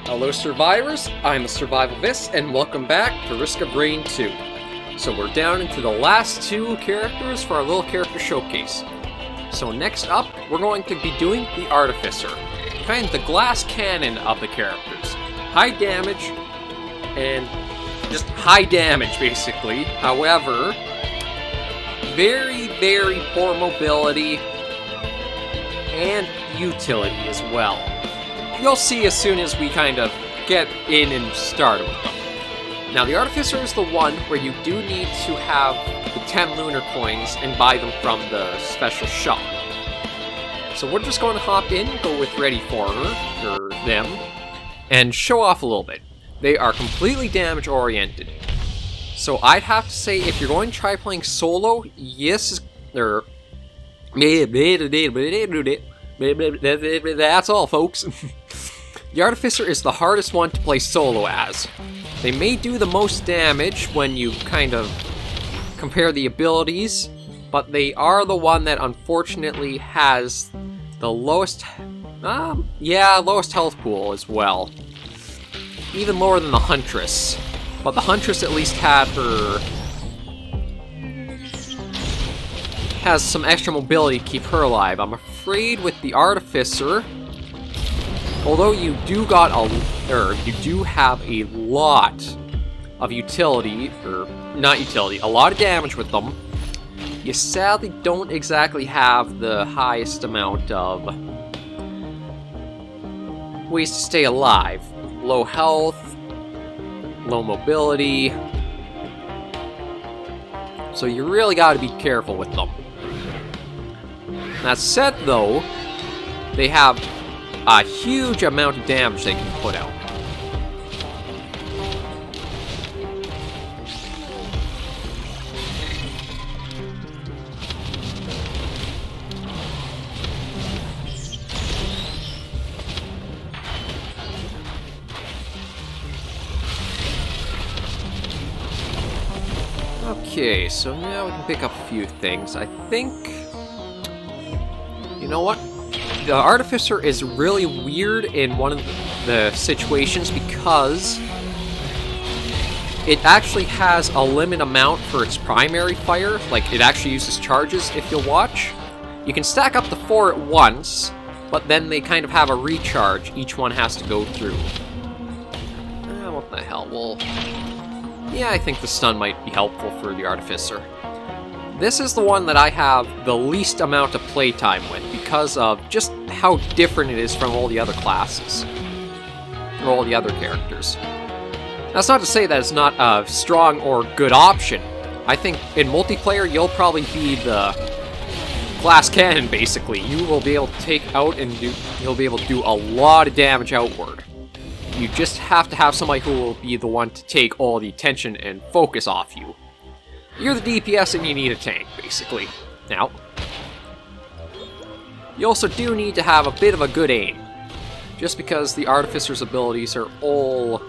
Hello survivors, I'm the SurvivalVis, and welcome back to Risk of Rain 2. So we're down into the last two characters for our little character showcase. So next up, we're going to be doing the Artificer, kind of the glass cannon of the characters. High damage, and just high damage basically. However, very, very poor mobility and utility as well. You'll see as soon as we kind of get in and start with them. Now, the Artificer is the one where you do need to have the 10 lunar coins and buy them from the special shop. So we're just going to hop in, go with ready for her, or them, and show off a little bit. They are completely damage oriented. So I'd have to say, if you're going to try playing solo, yes, that's all, folks. The Artificer is the hardest one to play solo as. They may do the most damage when you kind of compare the abilities, but they are the one that unfortunately has the lowest, lowest health pool as well. Even lower than the Huntress. But the Huntress at least has some extra mobility to keep her alive. I'm afraid with the Artificer, although you do have a lot of utility, a lot of damage with them, you sadly don't exactly have the highest amount of ways to stay alive. Low health, low mobility, so you really gotta be careful with them. That said though, they have a huge amount of damage they can put out. Okay, so now we can pick up a few things. I think, you know what? The Artificer is really weird in one of the situations because it actually has a limit amount for its primary fire. Like, it actually uses charges, if you'll watch. You can stack up the 4 at once, but then they kind of have a recharge each one has to go through. What the hell? Well, yeah, I think the stun might be helpful for the Artificer. This is the one that I have the least amount of playtime with because of just how different it is from all the other classes, or all the other characters. That's not to say that it's not a strong or good option. I think in multiplayer you'll probably be the glass cannon basically. You will be able to take out and you'll be able to do a lot of damage outward. You just have to have somebody who will be the one to take all the attention and focus off you. You're the DPS and you need a tank, basically. Now, you also do need to have a bit of a good aim. Just because the Artificer's abilities are all...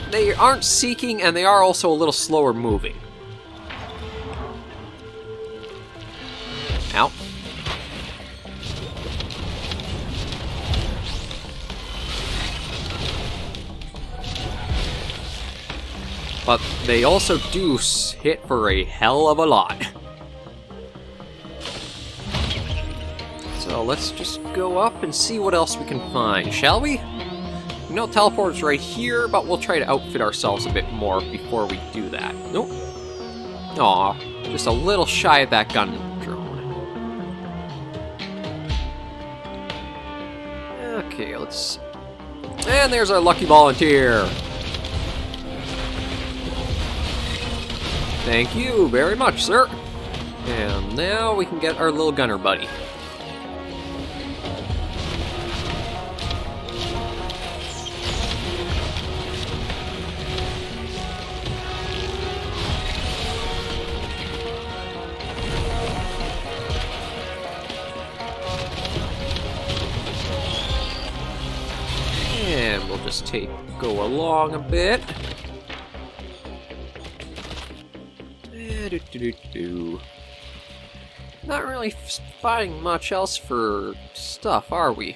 they aren't seeking, and they are also a little slower moving. Now. But they also do hit for a hell of a lot. So let's just go up and see what else we can find, shall we? You know, teleport's right here, but we'll try to outfit ourselves a bit more before we do that. Nope. Aw, just a little shy of that gun drone. Okay, let's... and there's our lucky volunteer! Thank you very much, sir. And now we can get our little gunner buddy. And we'll just go along a bit. Not really finding much else for stuff, are we?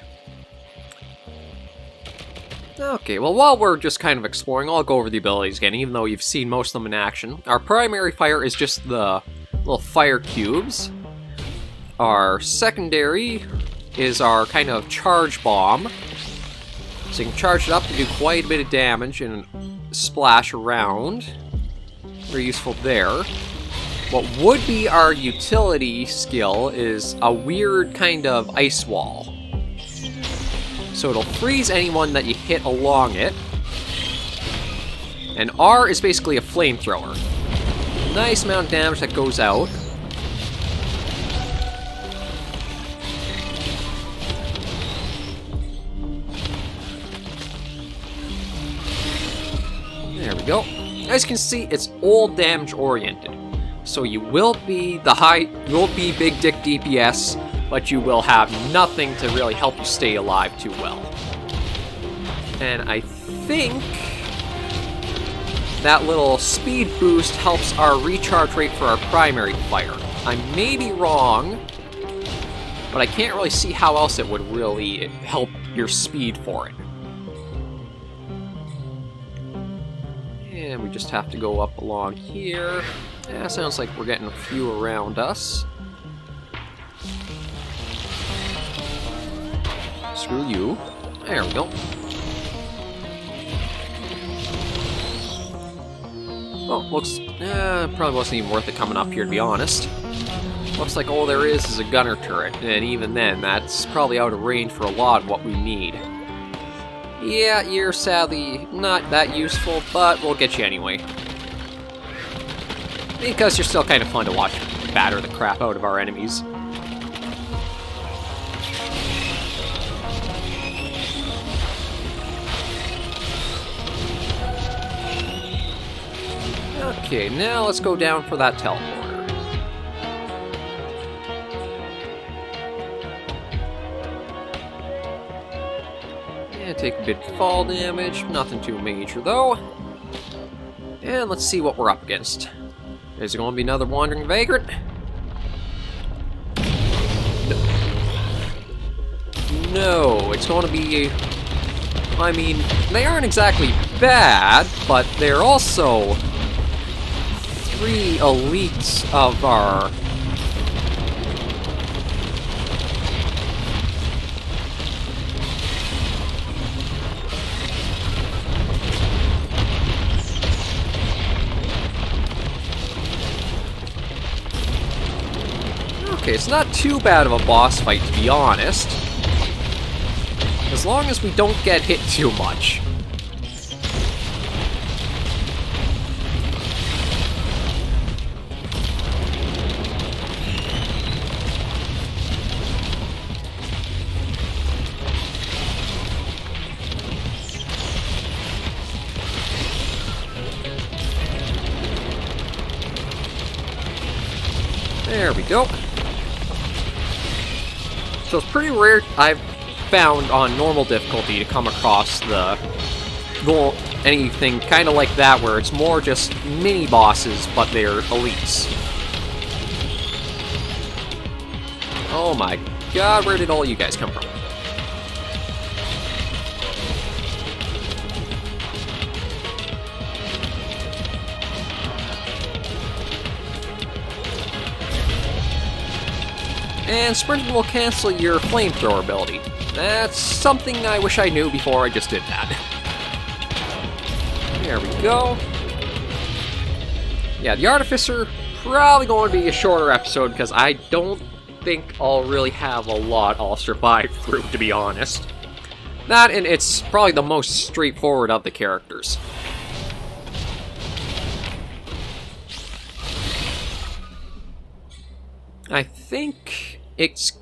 Okay, well, while we're just kind of exploring, I'll go over the abilities again, even though you've seen most of them in action. Our primary fire is just the little fire cubes. Our secondary is our kind of charge bomb. So you can charge it up to do quite a bit of damage and splash around. Very useful there. What would be our utility skill is a weird kind of ice wall. So it'll freeze anyone that you hit along it. And R is basically a flamethrower. Nice amount of damage that goes out. There we go. As you can see, it's all damage oriented. So you will be big dick DPS, but you will have nothing to really help you stay alive too well. And I think that little speed boost helps our recharge rate for our primary fire. I may be wrong, but I can't really see how else it would really help your speed for it. And we just have to go up along here. Yeah, sounds like we're getting a few around us. Screw you. There we go. Oh, looks... probably wasn't even worth it coming up here, to be honest. Looks like all there is a gunner turret, and even then, that's probably out of range for a lot of what we need. Yeah, you're sadly not that useful, but we'll get you anyway. Because you're still kind of fun to watch batter the crap out of our enemies. Okay, now let's go down for that teleporter. Yeah, take a bit of fall damage, nothing too major though. And let's see what we're up against. Is it going to be another wandering vagrant? No, it's going to be... I mean, they aren't exactly bad, but they're also 3 elites of our... Okay, it's not too bad of a boss fight, to be honest. As long as we don't get hit too much. There we go. So it's pretty rare, I've found on normal difficulty, to come across anything kind of like that, where it's more just mini bosses, but they're elites. Oh my god, where did all you guys come from? And sprinting will cancel your flamethrower ability. That's something I wish I knew before I just did that. There we go. Yeah, the Artificer, probably going to be a shorter episode, because I don't think I'll really have a lot I'll survive through, to be honest. That, and it's probably the most straightforward of the characters. I think it's...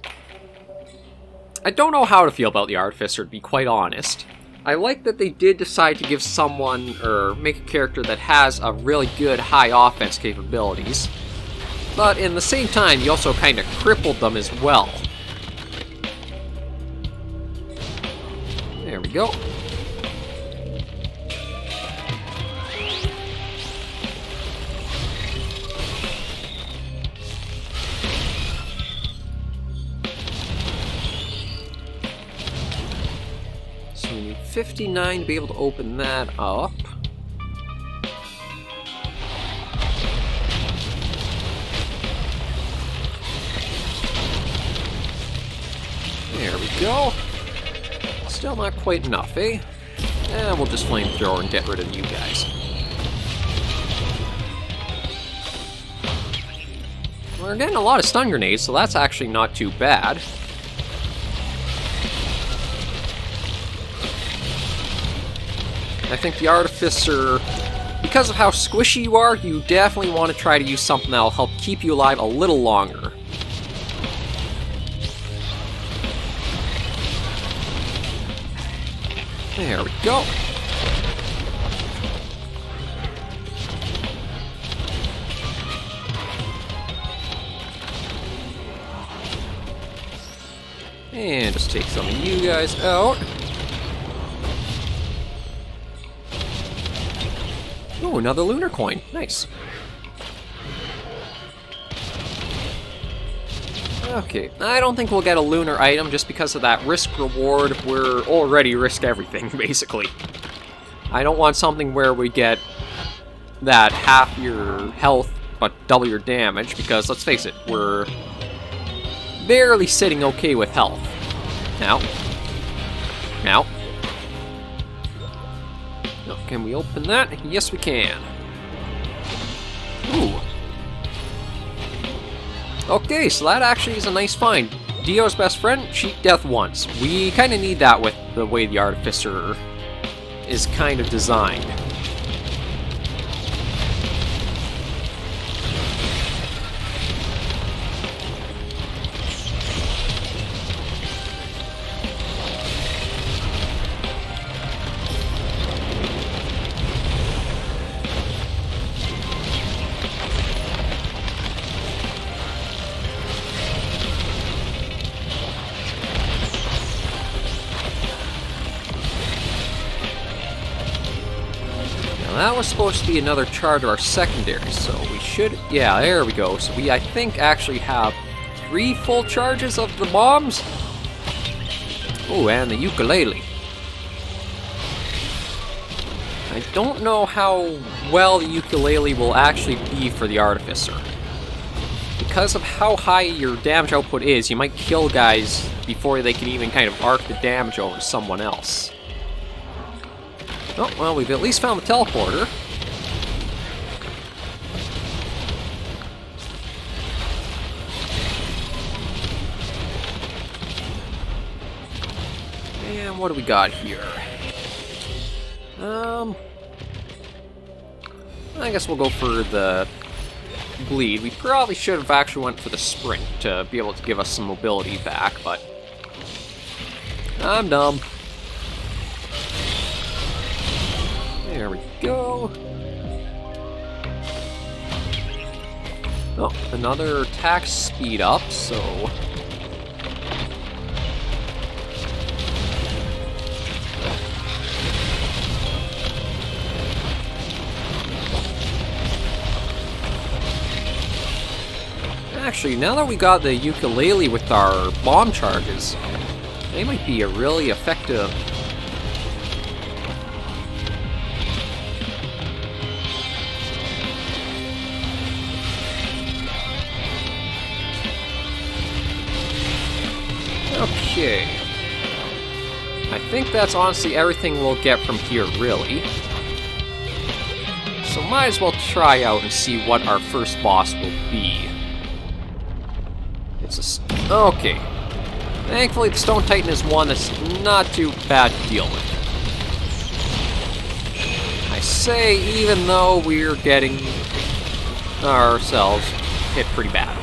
I don't know how to feel about the Artificer, to be quite honest. I like that they did decide to give someone, or make a character that has a really good high offense capabilities. But in the same time, you also kind of crippled them as well. There we go. We need 59 to be able to open that up. There we go. Still not quite enough, eh? We'll just flamethrower and get rid of you guys. We're getting a lot of stun grenades, so that's actually not too bad. I think the Artificer, because of how squishy you are, you definitely want to try to use something that'll help keep you alive a little longer. There we go. And just take some of you guys out. Oh, another lunar coin. Nice. Okay, I don't think we'll get a lunar item just because of that risk-reward. We're already risked everything, basically. I don't want something where we get that half your health but double your damage, because let's face it, we're barely sitting okay with health. Now. Now. Oh, can we open that? Yes, we can. Ooh. Okay, so that actually is a nice find. Dio's best friend, cheat death once. We kind of need that with the way the Artificer is kind of designed. That was supposed to be another charge of our secondary, so we should... Yeah, there we go. So we, I think, actually have 3 full charges of the bombs. Oh, and the ukulele. I don't know how well the ukulele will actually be for the Artificer. Because of how high your damage output is, you might kill guys before they can even kind of arc the damage over to someone else. Oh, well, we've at least found the teleporter. And what do we got here? I guess we'll go for the bleed. We probably should have actually went for the sprint to be able to give us some mobility back, but I'm dumb. There we go. Oh, another attack speed up, so... Actually, now that we got the ukulele with our bomb charges, they might be a really effective... Okay. I think that's honestly everything we'll get from here, really. So might as well try out and see what our first boss will be. It's a... Okay. Thankfully, the Stone Titan is one that's not too bad to deal with. I say, even though we're getting ourselves hit pretty bad.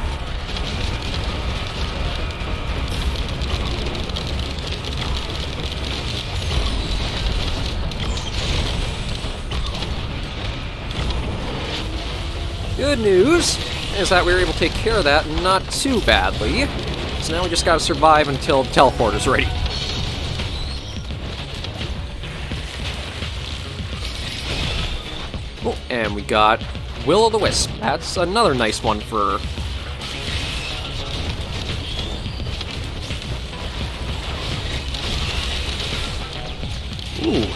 Good news is that we were able to take care of that not too badly. So now we just gotta survive until the teleporter's ready. Oh, and we got Will-o'-the-Wisp. That's another nice one for... Ooh.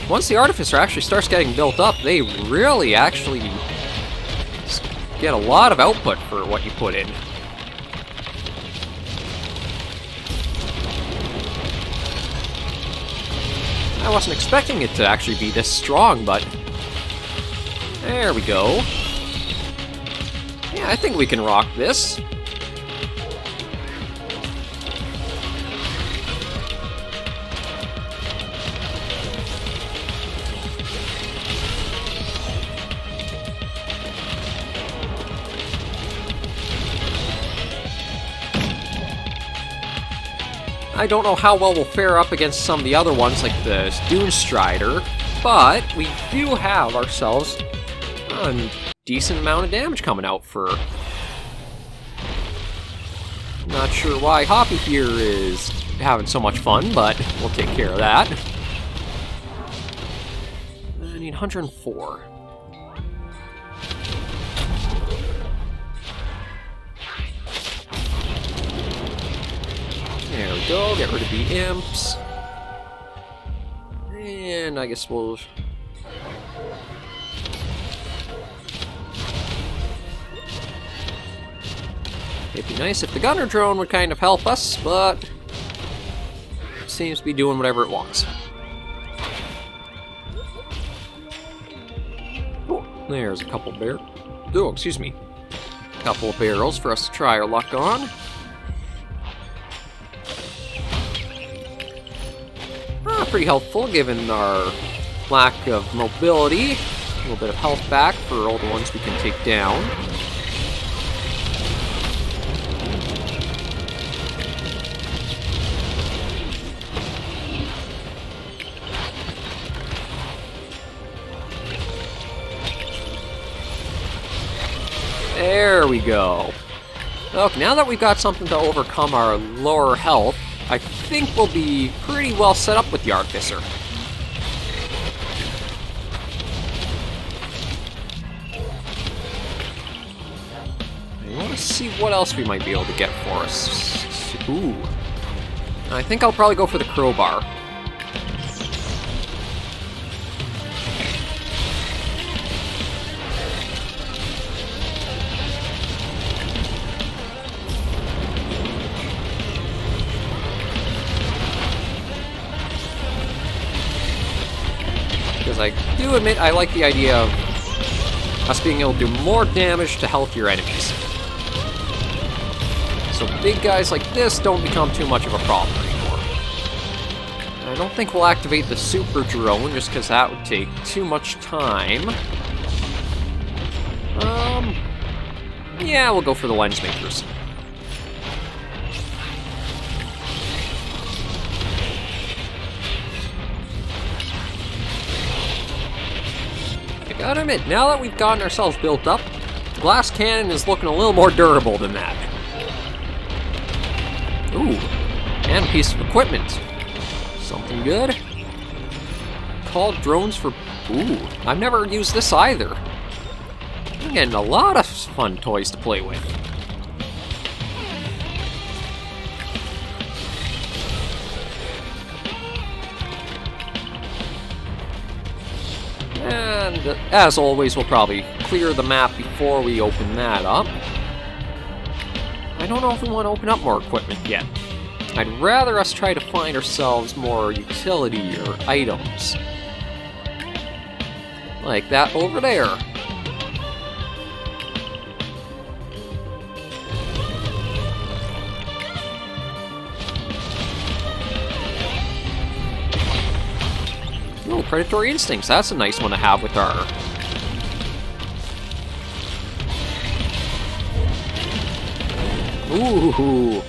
Once the Artificer actually starts getting built up, they really actually get a lot of output for what you put in. I wasn't expecting it to actually be this strong, but there we go. Yeah, I think we can rock this. I don't know how well we'll fare up against some of the other ones, like the Dune Strider, but we do have ourselves a decent amount of damage coming out for... Not sure why Hoppy here is having so much fun, but we'll take care of that. I need 104. There we go, get rid of the imps. And I guess we'll... It'd be nice if the gunner drone would kind of help us, but... it seems to be doing whatever it wants. Oh, there's a couple excuse me. A couple of barrels for us to try our luck on. Pretty helpful given our lack of mobility. A little bit of health back for all the ones we can take down. There we go. Okay, now that we've got something to overcome our lower health, I think we'll be pretty well set up with the Artificer. I want to see what else we might be able to get for us. Ooh. I think I'll probably go for the crowbar. I do admit I like the idea of us being able to do more damage to healthier enemies. So big guys like this don't become too much of a problem anymore. I don't think we'll activate the super drone just because that would take too much time. Yeah, we'll go for the lens makers. Gotta admit, now that we've gotten ourselves built up, the glass cannon is looking a little more durable than that. Ooh, and a piece of equipment. Something good. Called drones for... Ooh, I've never used this either. I'm getting a lot of fun toys to play with. And, as always, we'll probably clear the map before we open that up. I don't know if we want to open up more equipment yet. I'd rather us try to find ourselves more utility or items. Like that over there. Oh, predatory instincts. That's a nice one to have with our... Ooh.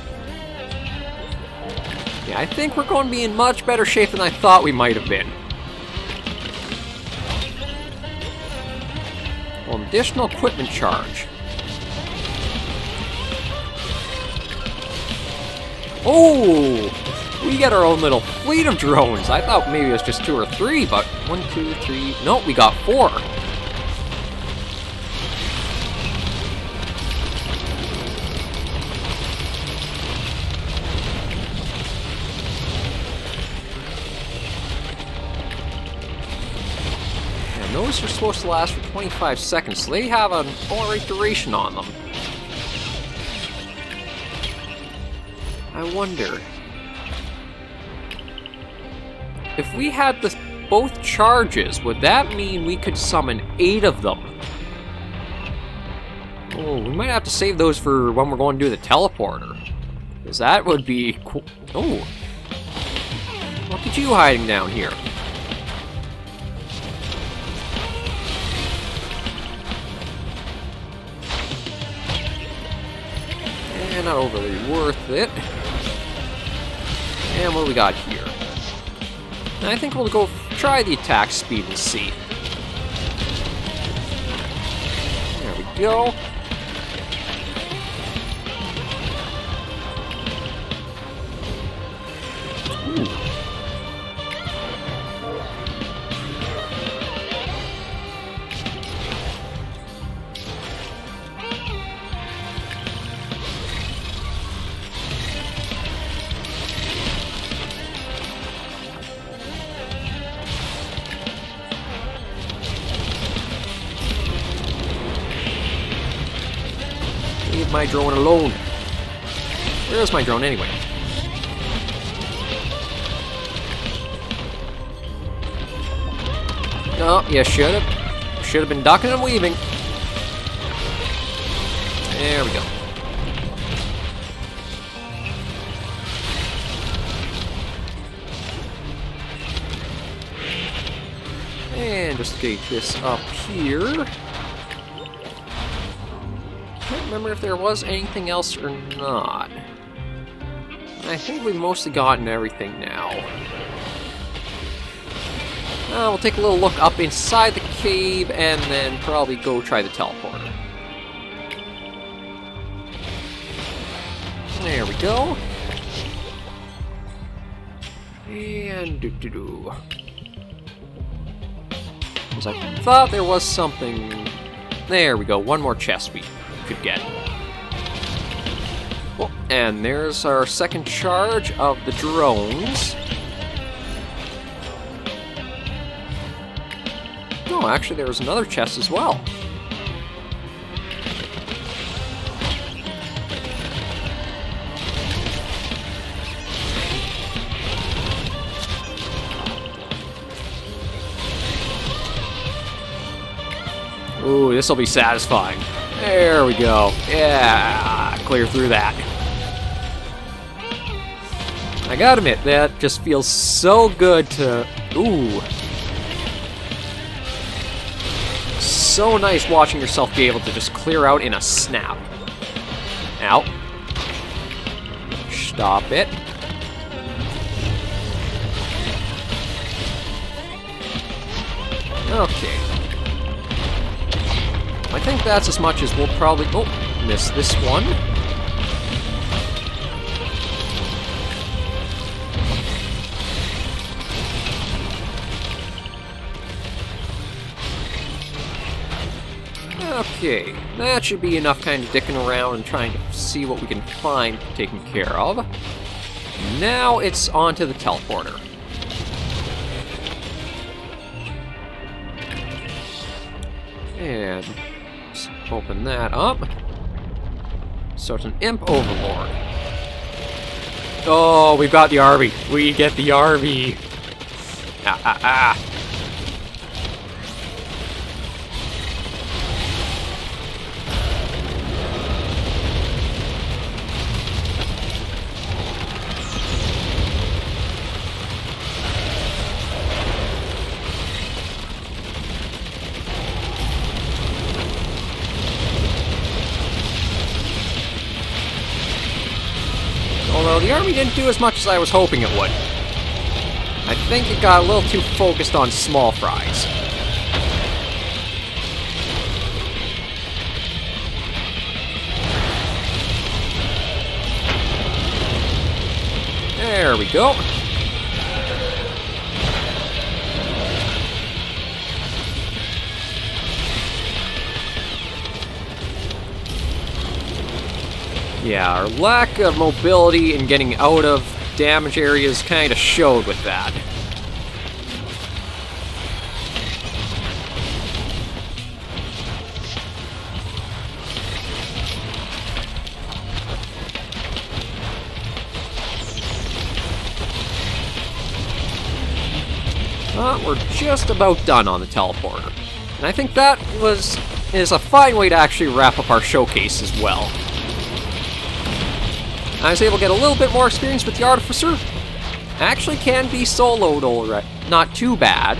Yeah, I think we're going to be in much better shape than I thought we might have been. Well, additional equipment charge. Oh! We get our own little fleet of drones. I thought maybe it was just 2 or 3, but 1, 2, 3... Nope, we got 4. And those are supposed to last for 25 seconds, so they have an alright duration on them. I wonder... if we had both charges, would that mean we could summon 8 of them? Oh, we might have to save those for when we're going to do the teleporter. Because that would be cool. Oh! Look at you hiding down here. And not overly worth it. And what do we got here? I think we'll go try the attack speed and see. There we go. Ooh. Leave my drone alone. Where's my drone anyway? Oh, you should have been ducking and weaving. There we go. And just take this up here. Can't remember if there was anything else or not. I think we've mostly gotten everything now. We'll take a little look up inside the cave and then probably go try the teleporter. There we go. And doo-doo-doo. Because I thought there was something... There we go, one more chest we could get. Oh, and there's our second charge of the drones. Oh, actually there was another chest as well. Ooh, this'll be satisfying. There we go. Yeah, clear through that. I gotta admit, that just feels so good to... Ooh. So nice watching yourself be able to just clear out in a snap. Ow. Stop it. Okay. I think that's as much as we'll probably... Oh, miss this one. Okay, that should be enough kind of dicking around and trying to see what we can find taken care of. Now it's on to the teleporter. And let's open that up. So it's an imp overlord. Oh, we've got the RV. We get the RV. Ah, ah, ah. Although the army didn't do as much as I was hoping it would. I think it got a little too focused on small fries. There we go. Yeah, our lack of mobility and getting out of damage areas kind of showed with that. We're just about done on the teleporter. And I think that is a fine way to actually wrap up our showcase as well. I was able to get a little bit more experience with the Artificer. Actually can be soloed already. Not too bad,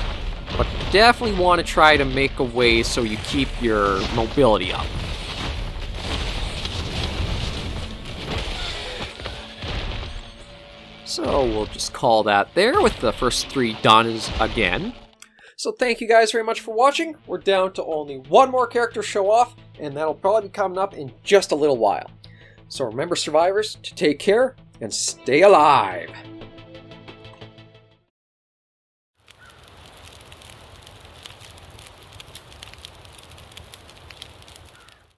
but definitely want to try to make a way so you keep your mobility up. So we'll just call that there with the first 3 done again. So thank you guys very much for watching. We're down to only one more character show off, and that'll probably be coming up in just a little while. So remember, survivors, to take care and stay alive.